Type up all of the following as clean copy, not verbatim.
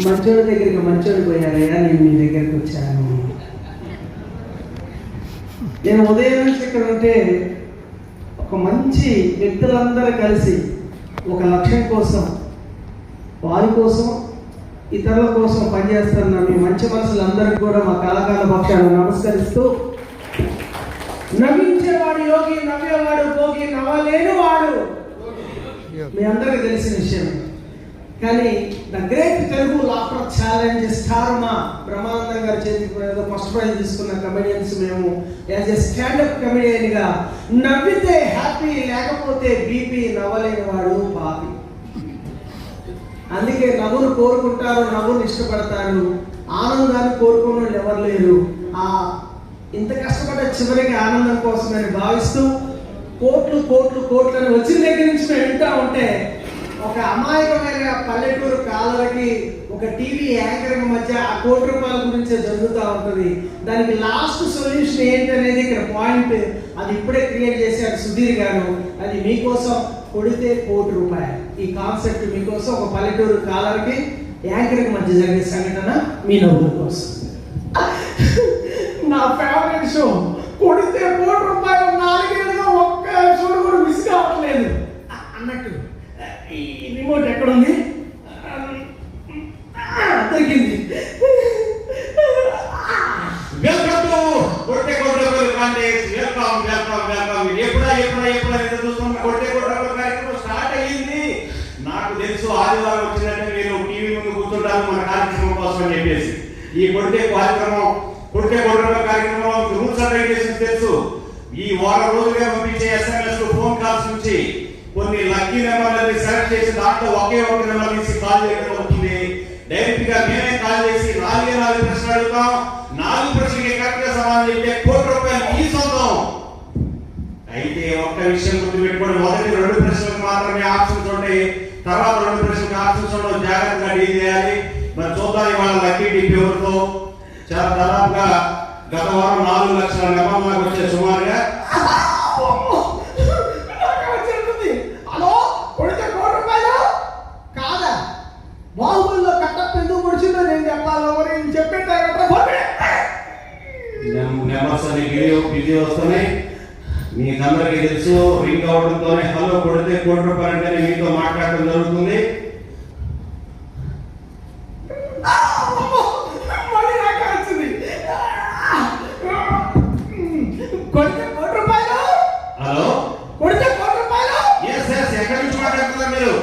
మంచోడి దగ్గరికి మంచోడి పోయారయ్యా, నేను మీ దగ్గరికి వచ్చాను. నేను ఉదయం నుంచి ఇక్కడ ఉంటే ఒక మంచి వ్యక్తులందరూ కలిసి ఒక లక్ష్యం కోసం, వారి కోసం, ఇతరుల కోసం పనిచేస్తున్న మీ మంచి మనసులందరికీ కూడా మా కళాకారుల పక్షాన్ని నమస్కరిస్తూ, నవ్వించేవాడు యోగి, నవ్వేవాడు భోగి, నవ్వలేని వాడు మీ అందరికీ తెలిసిన విషయం. కానీ the great Telugu laughter challenge star మా బ్రహ్మానందం గారి చేతికి ఫస్ట్ ప్రైజ్ తీసుకున్న కమెడియన్స్ మేము యాజ్ ఎ స్టాండప్ కమెడియన్గా నవ్వితే హ్యాపీ, లేకపోతే బీపీ, నవ్వలేని వాడు పాపి. అందుకే నవ్వును కోరుకుంటారు, నవ్వును ఇష్టపడతారు, ఆనందాన్ని కోరుకున్న వాళ్ళు ఎవరు లేరు. ఇంత కష్టపడే చివరికి ఆనందం కోసమని భావిస్తూ కోట్లు కోట్లు కోట్లు అని వచ్చిన దగ్గర నుంచి మేము వింటా ఉంటే ఒక అమాయకమైన పల్లెటూరు కాలలకి ఒక టీవీ యాంకరింగ్ మధ్య ఆ ₹1,00,00,000 గురించే జరుగుతూ ఉంటుంది. దానికి లాస్ట్ సొల్యూషన్ ఏంటి అనేది ఇక్కడ పాయింట్, అది ఇప్పుడే క్రియేట్ చేశారు సుధీర్ గారు. అది మీకోసం, కొడితే ₹1,00,00,000. ఈ కాన్సెప్ట్ మీకోసం, ఒక పల్లెటూరు కాలలకి యాంకరింగ్ మధ్య జరిగే సంఘటన మీ నవ్వుల కోసం. నా ఫేవరెట్ షో కొడితే ₹1,00,00,000 4 ఏళ్ళుగా ఒక్క ఎపిసోడ్ కూడా మిస్ కావట్లేదు అన్నట్టు. ఈ రిమోట్ ఎక్కడుంది? దొరికింది. వెల్కమ్ టు కొట్టే కొట్టే కాంటెస్ట్. Welcome welcome welcome. ఎప్పుడా చూస్తాం. కొట్టే కొట్టే కార్యక్రమం స్టార్ట్ అయ్యింది. నాకు తెలుసు ఆదివారం వచ్చినట్టే మీరు టీవీ ముందు కూర్చుంటారు మన కార్యక్రమం కోసం అని చెప్పేసి. ఈ కొట్టే కార్యక్రమం రూల్స్ అండ్ రెగ్యులేషన్స్ తెలుసు. ఈ వారం రోజులుగా పంపించే SMS ఫోన్ కాల్స్ నుంచి కొన్ని లక్కీ నెంబర్లని సెలెక్ట్ చేసి దాంట్లో ఒకే ఒక నెంబర్ తీసి కాల్ చేయడం అవుతుంది. డైరెక్ట్ గా మేమే కాల్ చేసి 4 ప్రశ్నలు అడుగుతాం. 4 ప్రశ్నలకి కరెక్ట్ గా సమాధానం చెప్తే ₹1,00,00,000 మీ సొంతం. అయితే ఒక్క విషయం గుర్తుపెట్టుకోండి, మొదటి 2 ప్రశ్నలకు మాత్రమే ఆప్షన్స్ ఉంటాయి, తర్వాత 2 ప్రశ్నలకు ఆప్షన్స్ ఉండవు. జాగ్రత్తగా డీల్ చేయాలి. మరి చూద్దాం ఇవాళ లక్కీ టిప్ ఎవరితో. చాలా దాదాపుగా గత వారం 4 లక్షల నెంబర్లకు వచ్చే సుమారుగా బాహుబలిలో కట్టప్ ఎందుకు పొడిచిందో నేను చెప్పాలో నేను చెప్పేట నెంబర్స్ అని బిజీ వస్తున్నాయి. మీకందరికీ తెలుసు, రింగ్ అవడంతోనే హలో కొడితే ₹1,00,00,000 అంటే మీతో మాట్లాడటం జరుగుతుంది. హలో కొడితే ₹1,00,00,000. ఎక్కడి నుంచి మాట్లాడుతున్నారు మీరు?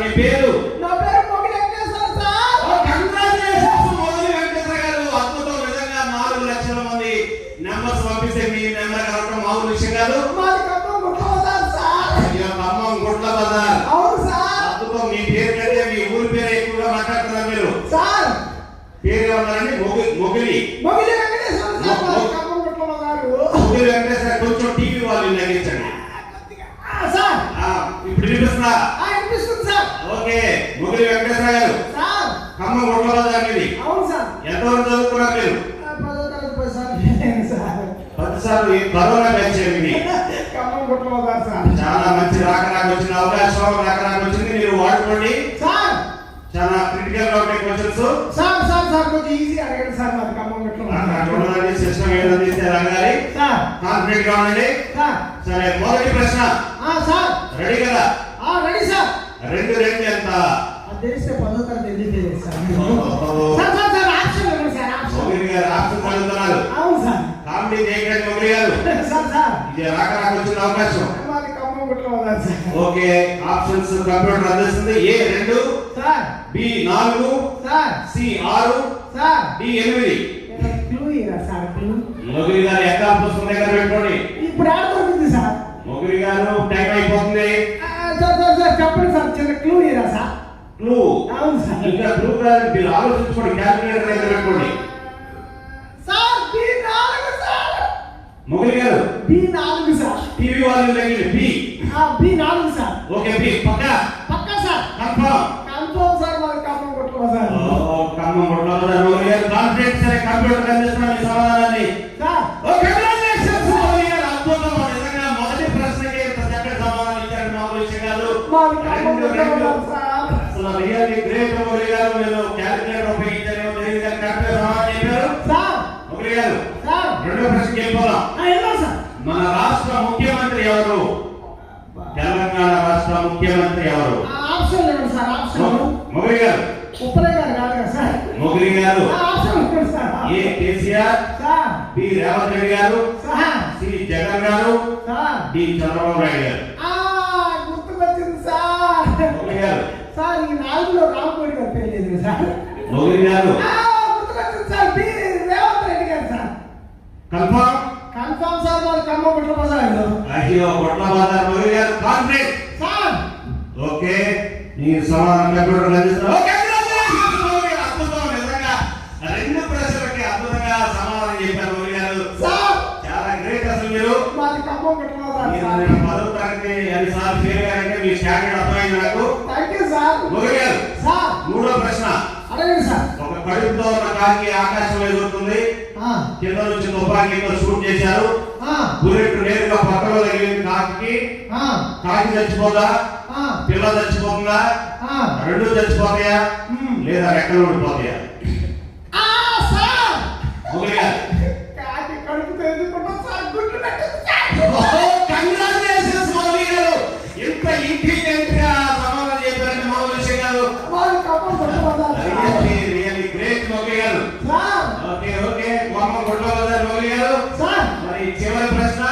మీ పేరు? నా పేరు మొగిలి వెంకటేశ్వర సార్. కంగ్రాచులేషన్స్ మొగిలి వెంకటేశ్వర గారు. అద్భుతం. నిజంగా 4 లక్షల మంది నెంబర్స్ పంపిస్తే మీ నెంబర్ కలవడం మామూలు విషయం కాదు. మాది ఖమ్మం గుట్ల బజార్ సార్. అయ్యో, ఖమ్మం గుట్ల బజార్. అవును సార్. అద్భుతం. మీ పేరు కంటే మీ ఊరి పేరు ఎక్కువగా మాట్లాడుతున్నారు మీరు సార్. పేరు ఏమన్నారండి? మొగిలి వెంకటేశ్వర సార్. మాది ఖమ్మం గుట్ల బజార్. మొగిలి వెంకటేశ్వర. కొంచెం టీవీ వాళ్ళు తగ్గించండి సార్. ఇప్పుడు వినిపిస్తుందా? వినిపిస్తుంది సార్. ఓకే. మొగిలి వెంకటేశ్వర గారు సార్. ఖమ్మం గుట్ల బజార్ మీది. అవును సార్. ఎంతవరకు చదువుకున్నారు మీరు? 10వ తరగతి సార్. 10 సార్లు కరోనా బ్యాచ్ ఇది. ఖమ్మం గుట్ల బజార్ సార్. చాలా మంచి రాకరాకు వచ్చిన అవకాశం వచ్చింది, మీరు వాడుకోండి సార్. చాలా క్రిటికల్ గా ఉండే క్వశ్చన్స్ సార్. కొంచెం ఈజీ అడగండి సార్. మాది ఖమ్మం గుట్ల బజార్. సిస్టమ్ ఏదో తీస్తే రంగాలి సార్. కాన్ఫిడెంట్ గా ఉండండి సార్. సరే, మొదటి ప్రశ్న. సార్. రెడీ కదా? Ready sir. 2 ఎంత? అది తెలిస్తే 10వ తరగతి ఎందుకు సార్. సార్ ఆప్షన్ ఇవ్వండి సార్. మొగిలి గారు ఆప్షన్ అడుగుతున్నారు. అవును సార్. కామెడీ చేయకండి మొగిలి గారు. సార్ ఇది రాకరాకు వచ్చిన అవకాశం. మాది Khammam Gutla Bazar sir. Okay. Options computer అందిస్తుంది. A2 sir. B4 sir. C6 sir. D8. Clue ఇరా సార్. క్లూ. మొగిలి గారు ఎక్కడ పుస్తకం దగ్గర పెట్టుకోండి. ఇప్పుడు ఆడుతుంది సార్. మొగిలి గారు టైం అయిపోతుంది. సార్ చెప్పండి సార్. చిన్న క్లూ ఇరా సార్. క్లూ? అవును సార్. ఇంకా క్లూ కాదు, మీరు ఆలోచించుకోండి. క్యాల్కులేటర్ దగ్గర పెట్టుకోండి. సార్. B4 sir. మొగిలి గారు B4 సార్. టీవీ వాళ్ళు దగ్గర B4 సార్. ఓకే. బి పక్కా సార్. Confirm sir. మాది ఖమ్మం గుట్ల బజార్. ఖమ్మం గుట్ల బజార్. మొగిలి గారు కాన్ఫిడెంట్ సరే కంప్యూటర్ అందిస్తున్న మీ సమాధానాన్ని సార్. కంగ్రాచులేషన్స్ మొగిలి గారు. అద్భుతం. నిజంగా మొదటి ప్రశ్నకి ఇంత చక్కటి సమాధానం ఇచ్చారు. మామూలు విషయం కాదు. మాది ఖమ్మం గుట్ల బజార్ సార్. అసలు రియల్లీ గ్రేట్ మొగలి గారు. మీరు క్యాలిక్యులేటర్ ఉపయోగించారేమో తెలియదు కానీ కరెక్ట్ సమాధానం చెప్పారు సార్. మొగలి గారు. సార్. రెండో ప్రశ్నకి వెళ్ళిపోదాం. వెళ్ళాం సార్. మన రాష్ట్ర ముఖ్యమంత్రి ఎవరు? తెలంగాణ రాష్ట్ర ముఖ్యమంత్రి ఎవరు? ఆప్షన్ ఇవ్వండి సార్. ఆప్షన్. మొగలి గారు. ఉప్పలే గారు కాదు కదా సార్. మొగలి గారు. ఆప్షన్ ఇవ్వండి సార్. ఏ కేసీఆర్, సార్. బి రేవంత్ రెడ్డి గారు, సార్. సి జగన్ గారు, సార్. డి చంద్రబాబు నాయుడు గారు. గుర్తుకొచ్చింది సార్. మొగలి గారు. సార్ ఈ నాలుగులో రామకోడి గారు పేరు లేదు సార్. మొగలి గారు. గుర్తుకొచ్చింది సార్. బి రేవంత్ రెడ్డి గారు సార్. కన్ఫర్మ్. Confirm sir. వాళ్ళు ఖమ్మం గుట్ల బజారు. అయ్యో గుట్ల బజార్ మొగలి గారు కాన్ఫిడెంట్ సార్. ఓకే నీ సమాధానం కూడా అందిస్తున్నా. ఓకే అద్భుతం. నిజంగా రెండు ప్రశ్నలకి అద్భుతంగా సమాధానం చెప్పారు మొగలి గారు. సార్. చాలా గ్రేట్. అసలు మీరు మాది ఖమ్మం గుట్ల బజారు మీరు సార్. నేను 10వ తరగతి అది సార్ ఫెయిల్ గారంటే మీ స్టాండర్డ్ అర్థమైంది నాకు. Thank you sir. మొగలి గారు. సార్. మూడో ప్రశ్న. అడగండి సార్. ఒక కడుపుతో ఉన్న కాకి ఆకాశంలో ఎగురుతుంది. కింద నుంచి తుపాకీతో షూట్ చేశారు. బుల్లెట్ నేరుగా పక్కలో తగిలింది కాకి. కాకి చచ్చిపోదా? పిల్ల చచ్చిపోతుందా? రెండు చచ్చిపోతాయా లేదా రెక్కలు ఊడిపోతాయా? మొగలి గారు. కాకి కడుపుతో ఎందుకుంటాం సార్? గుడ్లు పెట్టింది సార్. కంగ్రాచులేషన్స్ మొగలి గారు. ఎంత ఇంటెలిజెంట్ గా సమాధానం చెప్పారంటే మొగలి విషయం గారు. వాళ్ళు ఖమ్మం గుట్ల బజారు. రియల్లీ గ్రేట్ మొగలి గారు. Sir. Okay okay Khammam Gutla Bazar Mogali గారు. సార్. మరి చివరి ప్రశ్న.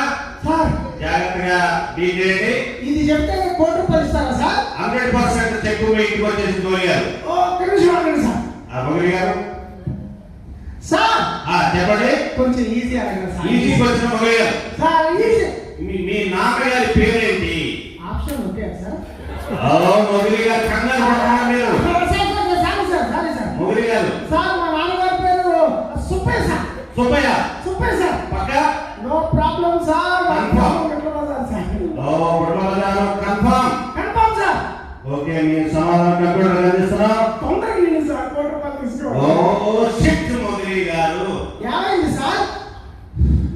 సార్. జాగ్రత్తగా డీల్ చేయండి. ఇది చెప్తే కోటి రూపాయలు ఇస్తారా సార్? 100% చెక్కు మీ ఇంటికి వచ్చేసి మొగలి గారు. ఒక్క నిమిషం ఆగండి సార్. మొగలి గారు. సార్. చెప్పండి. కొంచెం ఈజీ అడగండి సార్. ఈజీ వచ్చిన మొగలి గారు. Sir easy. మీ నాన్నగారి పేరేంటి? Option okay sir. మొగలి గారు కంగారు పడకుండా మీరు. Sorry sir. మొగలి గారు. సార్ మా నాన్నగారి పేరు సుబ్బయ్య సార్. సుబ్బయ్య. సుబ్బయ్య సార్. పక్క. No problem sir. Confirm. Confirm. Confirm sir. Okay మీ సమాధానం కంప్యూటర్ అందిస్తున్నా. తొందరగా ఇవ్వండి సార్. కోటి రూపాయలు తీసుకోండి. మొగలి గారు. ఏమైంది సార్?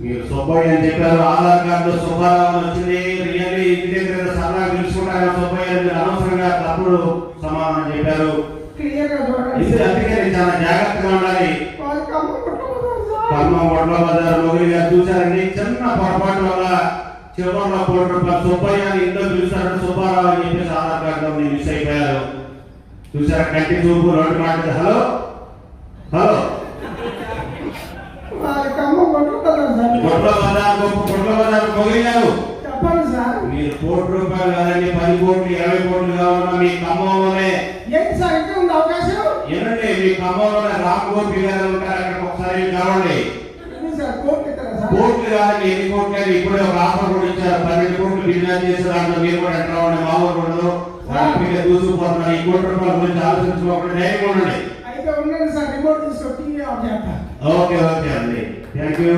మీరు సుబ్బయ్య అని చెప్పారు. ఆధార్ కార్డు సుబ్బారావు వచ్చింది. రియల్లీ ఇంటి దగ్గర సరళ పిలుచుకుంటారు సుబ్బయ్య. మీరు అనవసరంగా తప్పుడు సమాధానం చెప్పారు. క్లియర్ గా చూడండి. ఇది అందుకే చాలా జాగ్రత్తగా ఉండాలి. వాళ్ళు ఖమ్మం గుట్ల బజారు సార్. ఖమ్మం గుట్ల బజార్ మొగలి గారు చూసారండి. చిన్న పొరపాటు వల్ల చివరిలో కోటి రూపాయలు సుబ్బయ్య అని ఇంట్లో పిలుస్తారంటే సుబ్బారావు అని చెప్పేసి ఆధార్ కార్డులో మీరు మిస్ అయిపోయారు. చూసారా కంటి చూపు రోడ్డు మాట. హలో హలో వాళ్ళు ఖమ్మం గుట్ల బజారు సార్. గుట్ల బజార్ గుట్ల బజార్ మొగలి గారు. చెప్పండి సార్. మీరు కోటి రూపాయలు కాదండి 10 కోట్లు 20 కోట్లు కావాలన్నా మీ ఖమ్మంలోనే. ఏంటి సార్ ఇంకా ఉంది అవకాశం? ఏనండి మీ ఖమ్మంలోనే రామ్ గోపి గారు ఉంటారు. అక్కడ ఒకసారి కావండి. సార్ కోట్లు ఇస్తారా సార్? కోట్లు కాదండి ఎన్ని కోట్లు అని ఇప్పుడే ఒక ఆఫర్ కూడా ఇచ్చారు. 12 కోట్లు బిజినెస్ చేసే దాంట్లో మీరు కూడా ఎంటర్ అవ్వండి. మామూలు ఉండదు. మీరు దూసుకుపోతున్నారు. ఈ కోటి రూపాయల గురించి ఆలోచించుకోకుండా ధైర్యం ఉండండి. అయితే ఉండండి సార్. రిమోట్ తీసుకొని టీవీ ఆఫ్ చేస్తాను. ఓకే ఓకే అండి. Thank you.